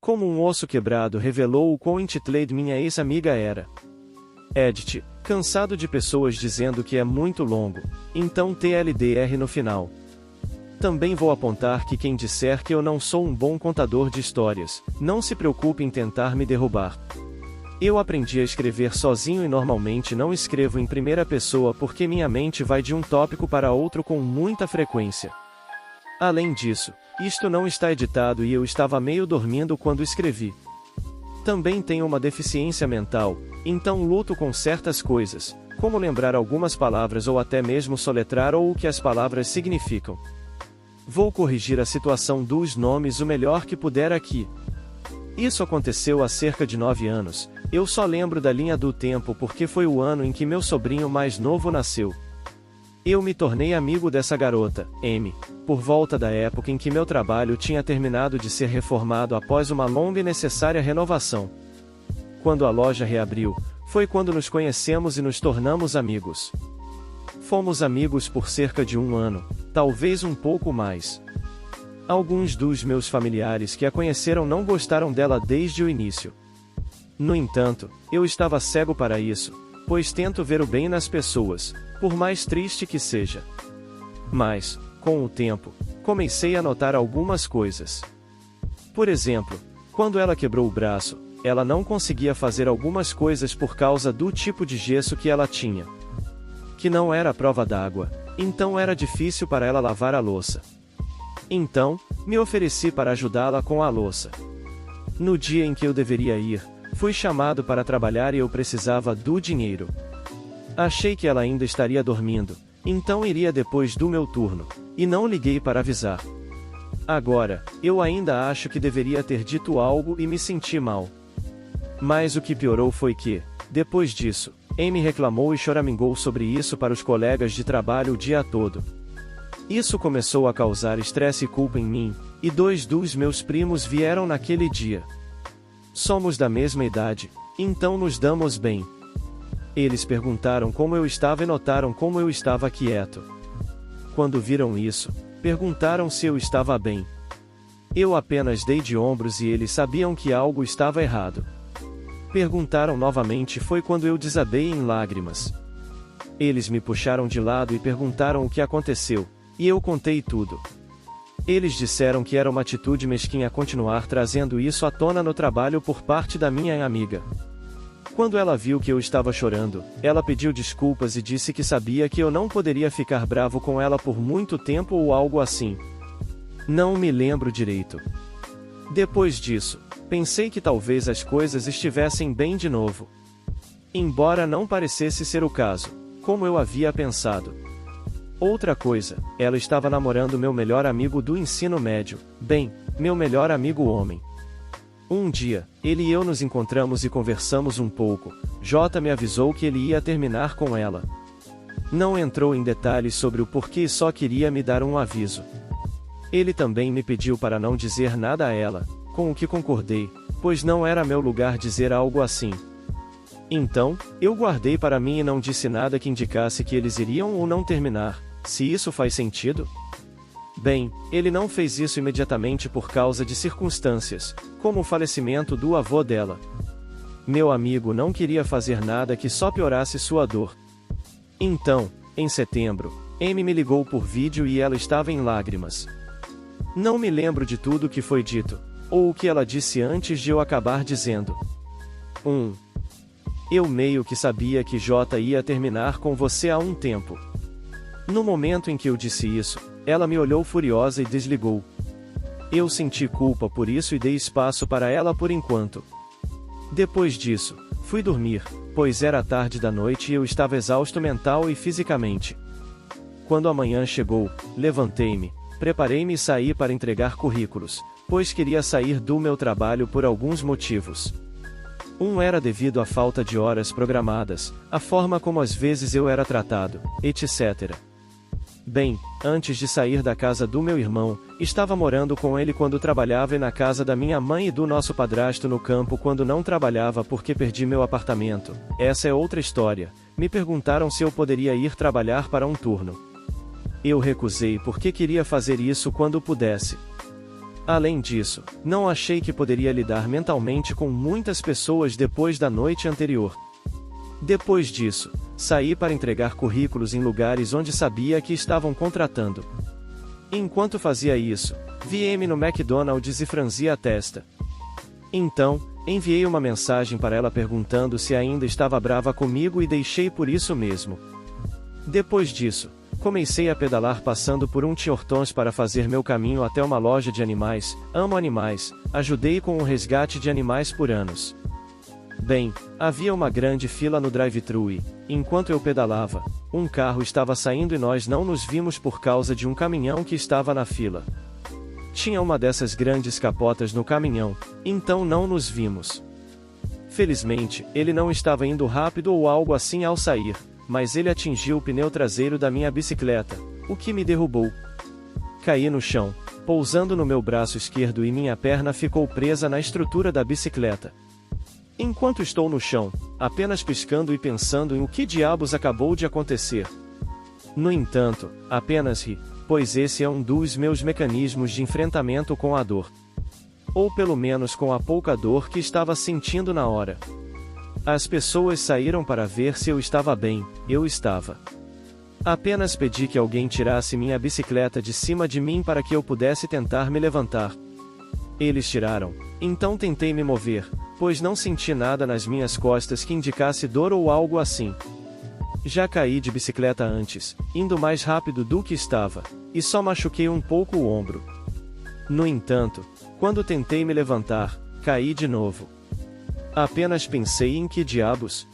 Como um osso quebrado revelou o quão intitulada minha ex-amiga era. Edit, cansado de pessoas dizendo que é muito longo, então TLDR no final. Também vou apontar que quem disser que eu não sou um bom contador de histórias, não se preocupe em tentar me derrubar. Eu aprendi a escrever sozinho e normalmente não escrevo em primeira pessoa porque minha mente vai de um tópico para outro com muita frequência. Além disso, isto não está editado e eu estava meio dormindo quando escrevi. Também tenho uma deficiência mental, então luto com certas coisas, como lembrar algumas palavras ou até mesmo soletrar ou o que as palavras significam. Vou corrigir a situação dos nomes o melhor que puder aqui. Isso aconteceu há cerca de 9 anos, eu só lembro da linha do tempo porque foi o ano em que meu sobrinho mais novo nasceu. Eu me tornei amigo dessa garota, M, por volta da época em que meu trabalho tinha terminado de ser reformado após uma longa e necessária renovação. Quando a loja reabriu, foi quando nos conhecemos e nos tornamos amigos. Fomos amigos por cerca de 1 ano, talvez um pouco mais. Alguns dos meus familiares que a conheceram não gostaram dela desde o início. No entanto, eu estava cego para isso, pois tento ver o bem nas pessoas, por mais triste que seja. Mas, com o tempo, comecei a notar algumas coisas. Por exemplo, quando ela quebrou o braço, ela não conseguia fazer algumas coisas por causa do tipo de gesso que ela tinha. Que não era a prova d'água, então era difícil para ela lavar a louça. Então, me ofereci para ajudá-la com a louça. No dia em que eu deveria ir, fui chamado para trabalhar e eu precisava do dinheiro. Achei que ela ainda estaria dormindo, então iria depois do meu turno, e não liguei para avisar. Agora, eu ainda acho que deveria ter dito algo e me senti mal. Mas o que piorou foi que, depois disso, Amy reclamou e choramingou sobre isso para os colegas de trabalho o dia todo. Isso começou a causar estresse e culpa em mim, e 2 dos meus primos vieram naquele dia. Somos da mesma idade, então nos damos bem. Eles perguntaram como eu estava e notaram como eu estava quieto. Quando viram isso, perguntaram se eu estava bem. Eu apenas dei de ombros e eles sabiam que algo estava errado. Perguntaram novamente foi quando eu desabei em lágrimas. Eles me puxaram de lado e perguntaram o que aconteceu, e eu contei tudo. Eles disseram que era uma atitude mesquinha continuar trazendo isso à tona no trabalho por parte da minha amiga. Quando ela viu que eu estava chorando, ela pediu desculpas e disse que sabia que eu não poderia ficar bravo com ela por muito tempo ou algo assim. Não me lembro direito. Depois disso, pensei que talvez as coisas estivessem bem de novo. Embora não parecesse ser o caso, como eu havia pensado. Outra coisa, ela estava namorando meu melhor amigo do ensino médio, bem, meu melhor amigo homem. Um dia, ele e eu nos encontramos e conversamos um pouco. J me avisou que ele ia terminar com ela. Não entrou em detalhes sobre o porquê e só queria me dar um aviso. Ele também me pediu para não dizer nada a ela, com o que concordei, pois não era meu lugar dizer algo assim. Então, eu guardei para mim e não disse nada que indicasse que eles iriam ou não terminar, se isso faz sentido? Bem, ele não fez isso imediatamente por causa de circunstâncias, como o falecimento do avô dela. Meu amigo não queria fazer nada que só piorasse sua dor. Então, em setembro, Amy me ligou por vídeo e ela estava em lágrimas. Não me lembro de tudo o que foi dito, ou o que ela disse antes de eu acabar dizendo. Eu meio que sabia que J ia terminar com você há um tempo. No momento em que eu disse isso, ela me olhou furiosa e desligou. Eu senti culpa por isso e dei espaço para ela por enquanto. Depois disso, fui dormir, pois era tarde da noite e eu estava exausto mental e fisicamente. Quando a manhã chegou, levantei-me, preparei-me e saí para entregar currículos, pois queria sair do meu trabalho por alguns motivos. Era devido à falta de horas programadas, a forma como às vezes eu era tratado, etc. Bem, antes de sair da casa do meu irmão, estava morando com ele quando trabalhava e na casa da minha mãe e do nosso padrasto no campo quando não trabalhava porque perdi meu apartamento. Essa é outra história. Me perguntaram se eu poderia ir trabalhar para um turno. Eu recusei porque queria fazer isso quando pudesse. Além disso, não achei que poderia lidar mentalmente com muitas pessoas depois da noite anterior. Depois disso, saí para entregar currículos em lugares onde sabia que estavam contratando. Enquanto fazia isso, vi Amy no McDonald's e franzi a testa. Então, enviei uma mensagem para ela perguntando se ainda estava brava comigo e deixei por isso mesmo. Depois disso, comecei a pedalar passando por um Tiortons para fazer meu caminho até uma loja de animais. Amo animais, ajudei com o resgate de animais por anos. Bem, havia uma grande fila no drive-thru e, enquanto eu pedalava, um carro estava saindo e nós não nos vimos por causa de um caminhão que estava na fila. Tinha uma dessas grandes capotas no caminhão, então não nos vimos. Felizmente, ele não estava indo rápido ou algo assim ao sair, mas ele atingiu o pneu traseiro da minha bicicleta, o que me derrubou. Caí no chão, pousando no meu braço esquerdo e minha perna ficou presa na estrutura da bicicleta. Enquanto estou no chão, apenas piscando e pensando em o que diabos acabou de acontecer. No entanto, apenas ri, pois esse é um dos meus mecanismos de enfrentamento com a dor. Ou pelo menos com a pouca dor que estava sentindo na hora. As pessoas saíram para ver se eu estava bem, eu estava. Apenas pedi que alguém tirasse minha bicicleta de cima de mim para que eu pudesse tentar me levantar. Eles tiraram, então tentei me mover, pois não senti nada nas minhas costas que indicasse dor ou algo assim. Já caí de bicicleta antes, indo mais rápido do que estava, e só machuquei um pouco o ombro. No entanto, quando tentei me levantar, caí de novo. Apenas pensei em que diabos.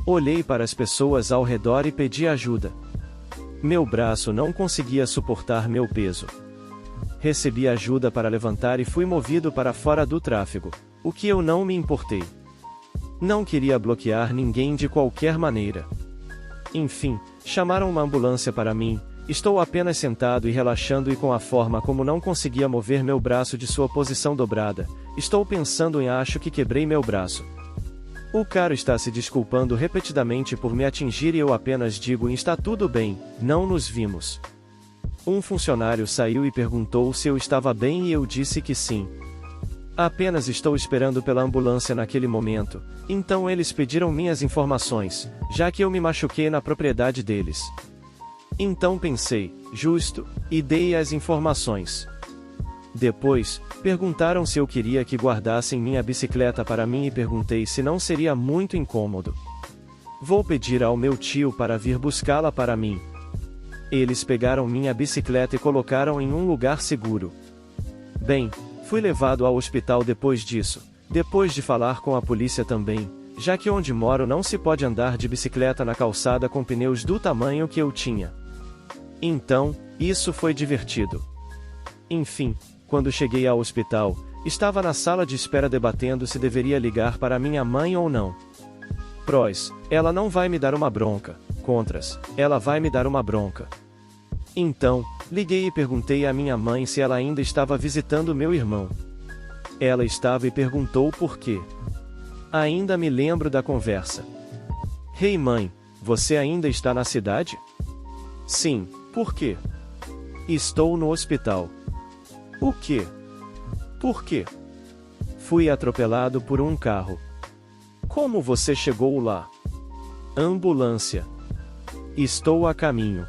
Olhei para as pessoas ao redor e pedi ajuda. Meu braço não conseguia suportar meu peso. Recebi ajuda para levantar e fui movido para fora do tráfego, o que eu não me importei. Não queria bloquear ninguém de qualquer maneira. Enfim, chamaram uma ambulância para mim. Estou apenas sentado e relaxando e com a forma como não conseguia mover meu braço de sua posição dobrada, estou pensando em acho que quebrei meu braço. O cara está se desculpando repetidamente por me atingir e eu apenas digo está tudo bem, não nos vimos. Um funcionário saiu e perguntou se eu estava bem e eu disse que sim. Apenas estou esperando pela ambulância naquele momento, então eles pediram minhas informações, já que eu me machuquei na propriedade deles. Então pensei, justo, e dei as informações. Depois, perguntaram se eu queria que guardassem minha bicicleta para mim e perguntei se não seria muito incômodo. Vou pedir ao meu tio para vir buscá-la para mim. Eles pegaram minha bicicleta e colocaram em um lugar seguro. Bem, fui levado ao hospital depois disso, depois de falar com a polícia também, já que onde moro não se pode andar de bicicleta na calçada com pneus do tamanho que eu tinha. Então, isso foi divertido. Enfim, quando cheguei ao hospital, estava na sala de espera debatendo se deveria ligar para minha mãe ou não. Prós, ela não vai me dar uma bronca. Contras, ela vai me dar uma bronca. Então, liguei e perguntei à minha mãe se ela ainda estava visitando meu irmão. Ela estava e perguntou por quê. Ainda me lembro da conversa. Hey mãe, você ainda está na cidade? Sim, por quê? Estou no hospital. O quê? Por quê? Fui atropelado por um carro. Como você chegou lá? Ambulância. Estou a caminho.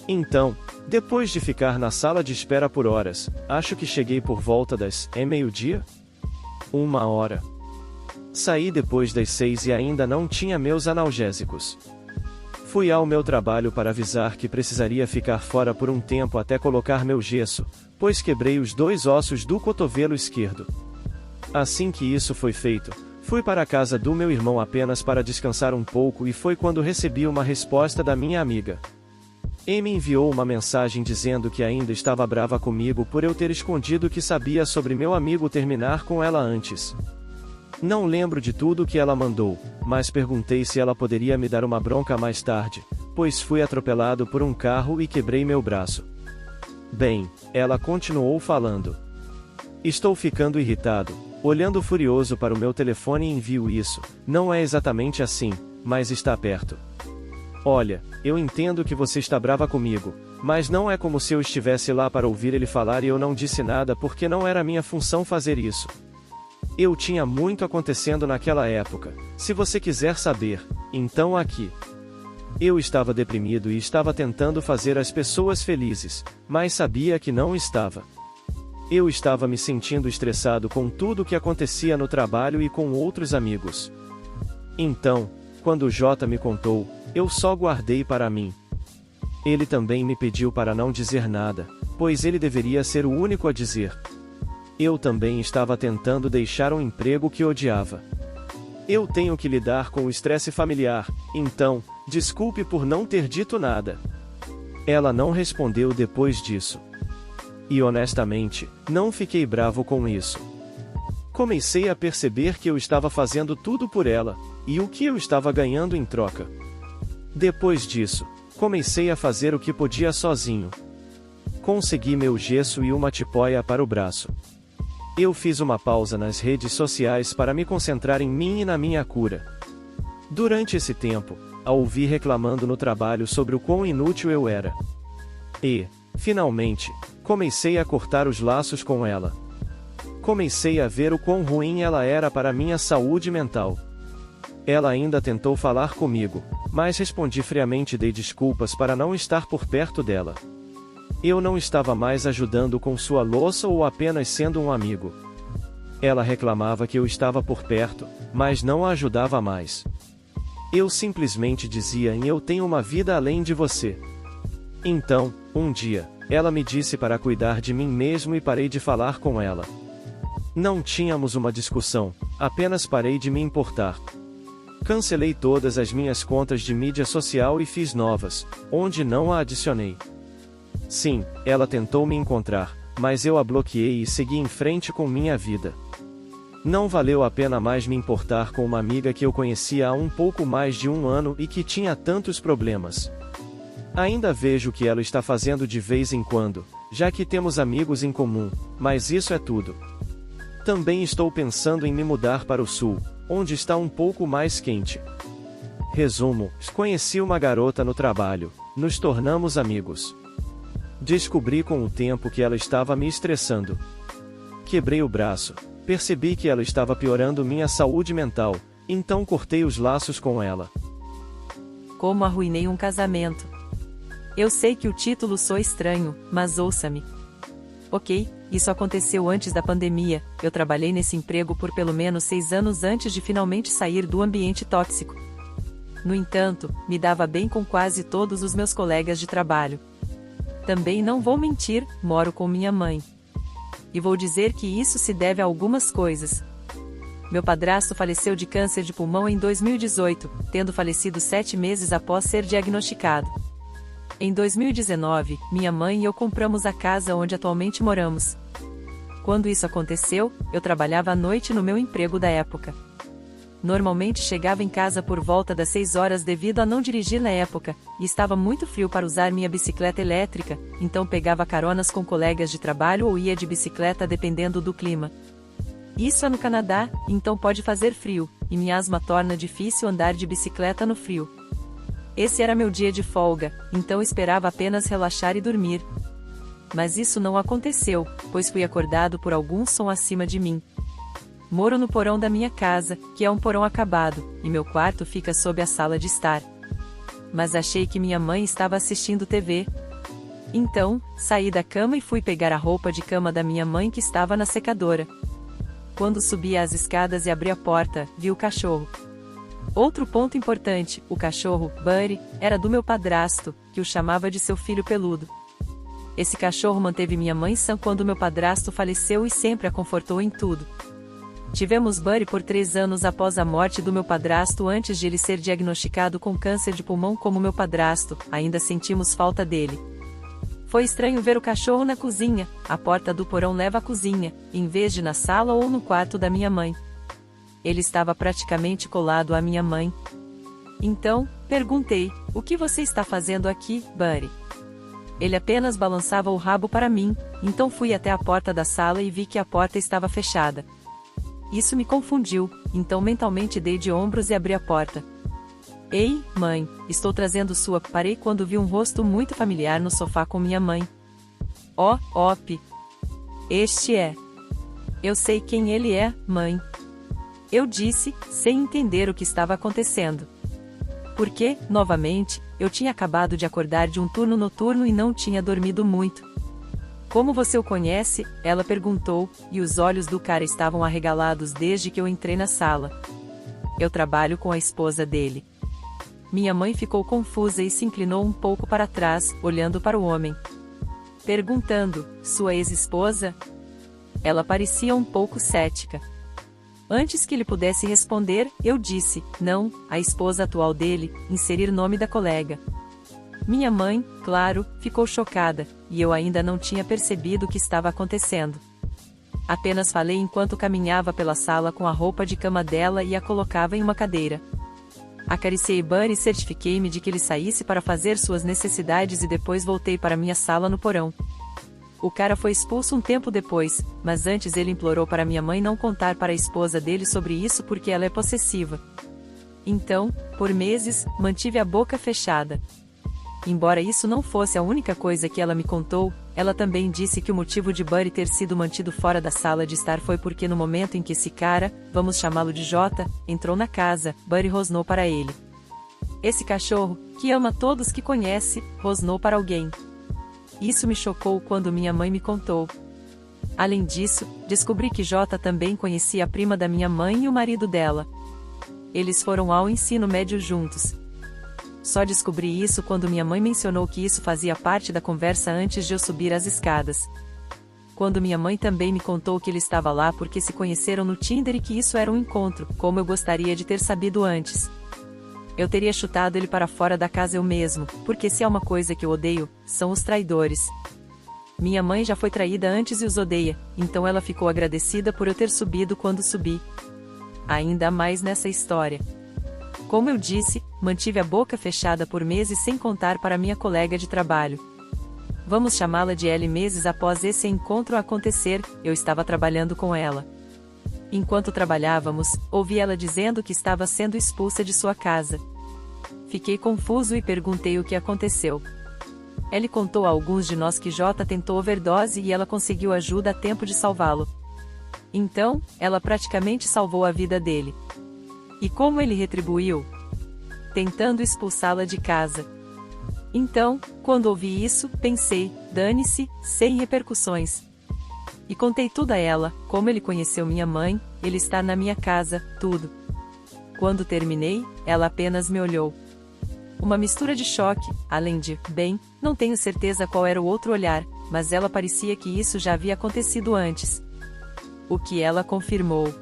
Então, depois de ficar na sala de espera por horas, acho que cheguei por volta das meio-dia? 1 hora. Saí depois das 6 e ainda não tinha meus analgésicos. Fui ao meu trabalho para avisar que precisaria ficar fora por um tempo até colocar meu gesso, pois quebrei os 2 ossos do cotovelo esquerdo. Assim que isso foi feito, fui para a casa do meu irmão apenas para descansar um pouco e foi quando recebi uma resposta da minha amiga. Amy enviou uma mensagem dizendo que ainda estava brava comigo por eu ter escondido que sabia sobre meu amigo terminar com ela antes. Não lembro de tudo que ela mandou, mas perguntei se ela poderia me dar uma bronca mais tarde, pois fui atropelado por um carro e quebrei meu braço. Bem, ela continuou falando. Estou ficando irritado, olhando furioso para o meu telefone e envio isso, não é exatamente assim, mas está perto. Olha, eu entendo que você está brava comigo, mas não é como se eu estivesse lá para ouvir ele falar e eu não disse nada porque não era minha função fazer isso. Eu tinha muito acontecendo naquela época, se você quiser saber, então aqui. Eu estava deprimido e estava tentando fazer as pessoas felizes, mas sabia que não estava. Eu estava me sentindo estressado com tudo o que acontecia no trabalho e com outros amigos. Então, quando o Jota me contou, eu só guardei para mim. Ele também me pediu para não dizer nada, pois ele deveria ser o único a dizer. Eu também estava tentando deixar um emprego que odiava. Eu tenho que lidar com o estresse familiar, então, desculpe por não ter dito nada. Ela não respondeu depois disso. E honestamente, não fiquei bravo com isso. Comecei a perceber que eu estava fazendo tudo por ela, e o que eu estava ganhando em troca. Depois disso, comecei a fazer o que podia sozinho. Consegui meu gesso e uma tipóia para o braço. Eu fiz uma pausa nas redes sociais para me concentrar em mim e na minha cura. Durante esse tempo, a ouvi reclamando no trabalho sobre o quão inútil eu era. E, finalmente, comecei a cortar os laços com ela. Comecei a ver o quão ruim ela era para minha saúde mental. Ela ainda tentou falar comigo, mas respondi friamente e dei desculpas para não estar por perto dela. Eu não estava mais ajudando com sua louça ou apenas sendo um amigo. Ela reclamava que eu estava por perto, mas não a ajudava mais. Eu simplesmente dizia eu tenho uma vida além de você. Então, um dia, ela me disse para cuidar de mim mesmo e parei de falar com ela. Não tínhamos uma discussão, apenas parei de me importar. Cancelei todas as minhas contas de mídia social e fiz novas, onde não a adicionei. Sim, ela tentou me encontrar, mas eu a bloqueei e segui em frente com minha vida. Não valeu a pena mais me importar com uma amiga que eu conhecia há um pouco mais de um ano e que tinha tantos problemas. Ainda vejo o que ela está fazendo de vez em quando, já que temos amigos em comum, mas isso é tudo. Também estou pensando em me mudar para o sul, onde está um pouco mais quente. Resumo: conheci uma garota no trabalho, nos tornamos amigos. Descobri com o tempo que ela estava me estressando. Quebrei o braço, percebi que ela estava piorando minha saúde mental, então cortei os laços com ela. Como arruinei um casamento. Eu sei que o título soa estranho, mas ouça-me. Ok, isso aconteceu antes da pandemia, eu trabalhei nesse emprego por pelo menos 6 anos antes de finalmente sair do ambiente tóxico. No entanto, me dava bem com quase todos os meus colegas de trabalho. Também não vou mentir, moro com minha mãe. E vou dizer que isso se deve a algumas coisas. Meu padrasto faleceu de câncer de pulmão em 2018, tendo falecido 7 meses após ser diagnosticado. Em 2019, minha mãe e eu compramos a casa onde atualmente moramos. Quando isso aconteceu, eu trabalhava à noite no meu emprego da época. Normalmente chegava em casa por volta das 6 horas devido a não dirigir na época, e estava muito frio para usar minha bicicleta elétrica, então pegava caronas com colegas de trabalho ou ia de bicicleta dependendo do clima. Isso é no Canadá, então pode fazer frio, e minha asma torna difícil andar de bicicleta no frio. Esse era meu dia de folga, então esperava apenas relaxar e dormir. Mas isso não aconteceu, pois fui acordado por algum som acima de mim. Moro no porão da minha casa, que é um porão acabado, e meu quarto fica sob a sala de estar. Mas achei que minha mãe estava assistindo TV. Então, saí da cama e fui pegar a roupa de cama da minha mãe que estava na secadora. Quando subi as escadas e abri a porta, vi o cachorro. Outro ponto importante, o cachorro, Buddy, era do meu padrasto, que o chamava de seu filho peludo. Esse cachorro manteve minha mãe sã quando meu padrasto faleceu e sempre a confortou em tudo. Tivemos Buddy por 3 anos após a morte do meu padrasto antes de ele ser diagnosticado com câncer de pulmão como meu padrasto, ainda sentimos falta dele. Foi estranho ver o cachorro na cozinha, a porta do porão leva à cozinha, em vez de na sala ou no quarto da minha mãe. Ele estava praticamente colado à minha mãe. Então, perguntei, o que você está fazendo aqui, Buddy? Ele apenas balançava o rabo para mim, então fui até a porta da sala e vi que a porta estava fechada. Isso me confundiu, então mentalmente dei de ombros e abri a porta. Ei, mãe, estou trazendo sua. Parei quando vi um rosto muito familiar no sofá com minha mãe. Oh, Op. Este é. Eu sei quem ele é, mãe. Eu disse, sem entender o que estava acontecendo. Porque, novamente, eu tinha acabado de acordar de um turno noturno e não tinha dormido muito. Como você o conhece? Ela perguntou, e os olhos do cara estavam arregalados desde que eu entrei na sala. Eu trabalho com a esposa dele. Minha mãe ficou confusa e se inclinou um pouco para trás, olhando para o homem. Perguntando, sua ex-esposa? Ela parecia um pouco cética. Antes que ele pudesse responder, eu disse, não, a esposa atual dele, inserir nome da colega. Minha mãe, claro, ficou chocada, e eu ainda não tinha percebido o que estava acontecendo. Apenas falei enquanto caminhava pela sala com a roupa de cama dela e a colocava em uma cadeira. Acariciei Buddy e certifiquei-me de que ele saísse para fazer suas necessidades e depois voltei para minha sala no porão. O cara foi expulso um tempo depois, mas antes ele implorou para minha mãe não contar para a esposa dele sobre isso porque ela é possessiva. Então, por meses, mantive a boca fechada. Embora isso não fosse a única coisa que ela me contou, ela também disse que o motivo de Buddy ter sido mantido fora da sala de estar foi porque no momento em que esse cara, vamos chamá-lo de J, entrou na casa, Buddy rosnou para ele. Esse cachorro, que ama todos que conhece, rosnou para alguém. Isso me chocou quando minha mãe me contou. Além disso, descobri que J também conhecia a prima da minha mãe e o marido dela. Eles foram ao ensino médio juntos. Só descobri isso quando minha mãe mencionou que isso fazia parte da conversa antes de eu subir as escadas. Quando minha mãe também me contou que ele estava lá porque se conheceram no Tinder e que isso era um encontro, como eu gostaria de ter sabido antes. Eu teria chutado ele para fora da casa eu mesmo, porque se há uma coisa que eu odeio, são os traidores. Minha mãe já foi traída antes e os odeia, então ela ficou agradecida por eu ter subido quando subi. Ainda mais nessa história. Como eu disse, mantive a boca fechada por meses sem contar para minha colega de trabalho. Vamos chamá-la de L. Meses após esse encontro acontecer, eu estava trabalhando com ela. Enquanto trabalhávamos, ouvi ela dizendo que estava sendo expulsa de sua casa. Fiquei confuso e perguntei o que aconteceu. Ele contou a alguns de nós que J tentou overdose e ela conseguiu ajuda a tempo de salvá-lo. Então, ela praticamente salvou a vida dele. E como ele retribuiu? Tentando expulsá-la de casa. Então, quando ouvi isso, pensei, dane-se, sem repercussões. E contei tudo a ela, como ele conheceu minha mãe, ele está na minha casa, tudo. Quando terminei, ela apenas me olhou. Uma mistura de choque, além de, bem, não tenho certeza qual era o outro olhar, mas ela parecia que isso já havia acontecido antes. O que ela confirmou.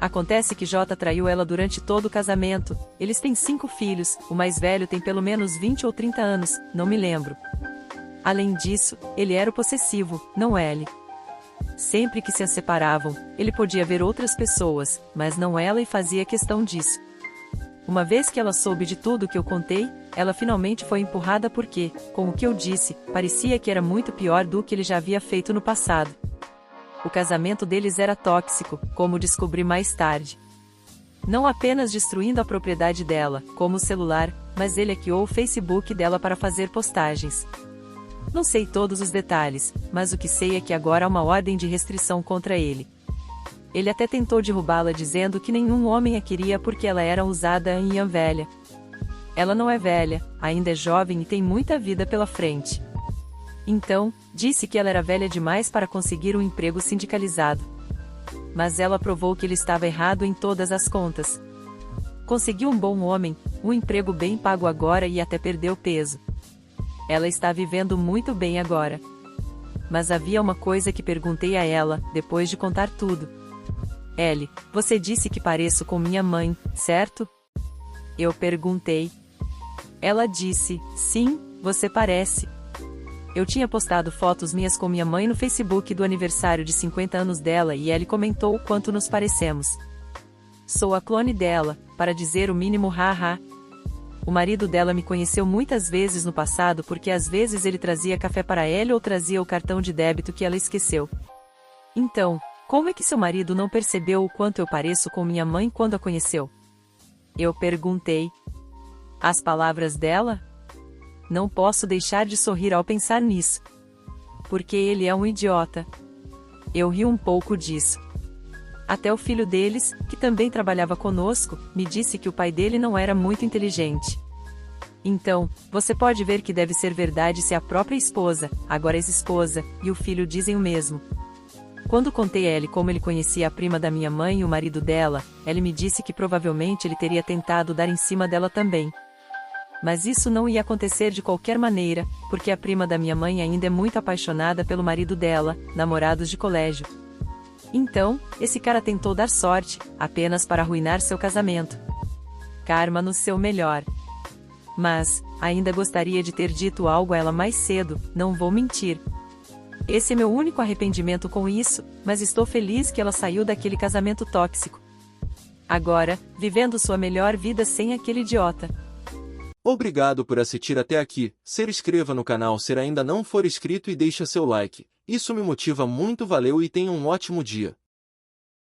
Acontece que J traiu ela durante todo o casamento, eles têm 5 filhos, o mais velho tem pelo menos 20 ou 30 anos, não me lembro. Além disso, ele era o possessivo, não ele. Sempre que se separavam, ele podia ver outras pessoas, mas não ela e fazia questão disso. Uma vez que ela soube de tudo que eu contei, ela finalmente foi empurrada porque, com o que eu disse, parecia que era muito pior do que ele já havia feito no passado. O casamento deles era tóxico, como descobri mais tarde. Não apenas destruindo a propriedade dela, como o celular, mas ele hackeou o Facebook dela para fazer postagens. Não sei todos os detalhes, mas o que sei é que agora há uma ordem de restrição contra ele. Ele até tentou derrubá-la dizendo que nenhum homem a queria porque ela era usada em velha. Ela não é velha, ainda é jovem e tem muita vida pela frente. Então, disse que ela era velha demais para conseguir um emprego sindicalizado. Mas ela provou que ele estava errado em todas as contas. Conseguiu um bom homem, um emprego bem pago agora e até perdeu peso. Ela está vivendo muito bem agora. Mas havia uma coisa que perguntei a ela, depois de contar tudo. Ellie, você disse que pareço com minha mãe, certo? Eu perguntei. Ela disse, sim, você parece. Eu tinha postado fotos minhas com minha mãe no Facebook do aniversário de 50 anos dela e Ellie comentou o quanto nos parecemos. Sou a clone dela, para dizer o mínimo haha. O marido dela me conheceu muitas vezes no passado porque às vezes ele trazia café para ela ou trazia o cartão de débito que ela esqueceu. Então, como é que seu marido não percebeu o quanto eu pareço com minha mãe quando a conheceu? Eu perguntei. As palavras dela? Não posso deixar de sorrir ao pensar nisso. Porque ele é um idiota. Eu ri um pouco disso. Até o filho deles, que também trabalhava conosco, me disse que o pai dele não era muito inteligente. Então, você pode ver que deve ser verdade se a própria esposa, agora ex-esposa, e o filho dizem o mesmo. Quando contei a Ellie como ele conhecia a prima da minha mãe e o marido dela, Ellie me disse que provavelmente ele teria tentado dar em cima dela também. Mas isso não ia acontecer de qualquer maneira, porque a prima da minha mãe ainda é muito apaixonada pelo marido dela, namorados de colégio. Então, esse cara tentou dar sorte, apenas para arruinar seu casamento. Karma no seu melhor. Mas, ainda gostaria de ter dito algo a ela mais cedo, não vou mentir. Esse é meu único arrependimento com isso, mas estou feliz que ela saiu daquele casamento tóxico. Agora, vivendo sua melhor vida sem aquele idiota. Obrigado por assistir até aqui. Se inscreva no canal se ainda não for inscrito e deixa seu like. Isso me motiva muito, valeu e tenha um ótimo dia.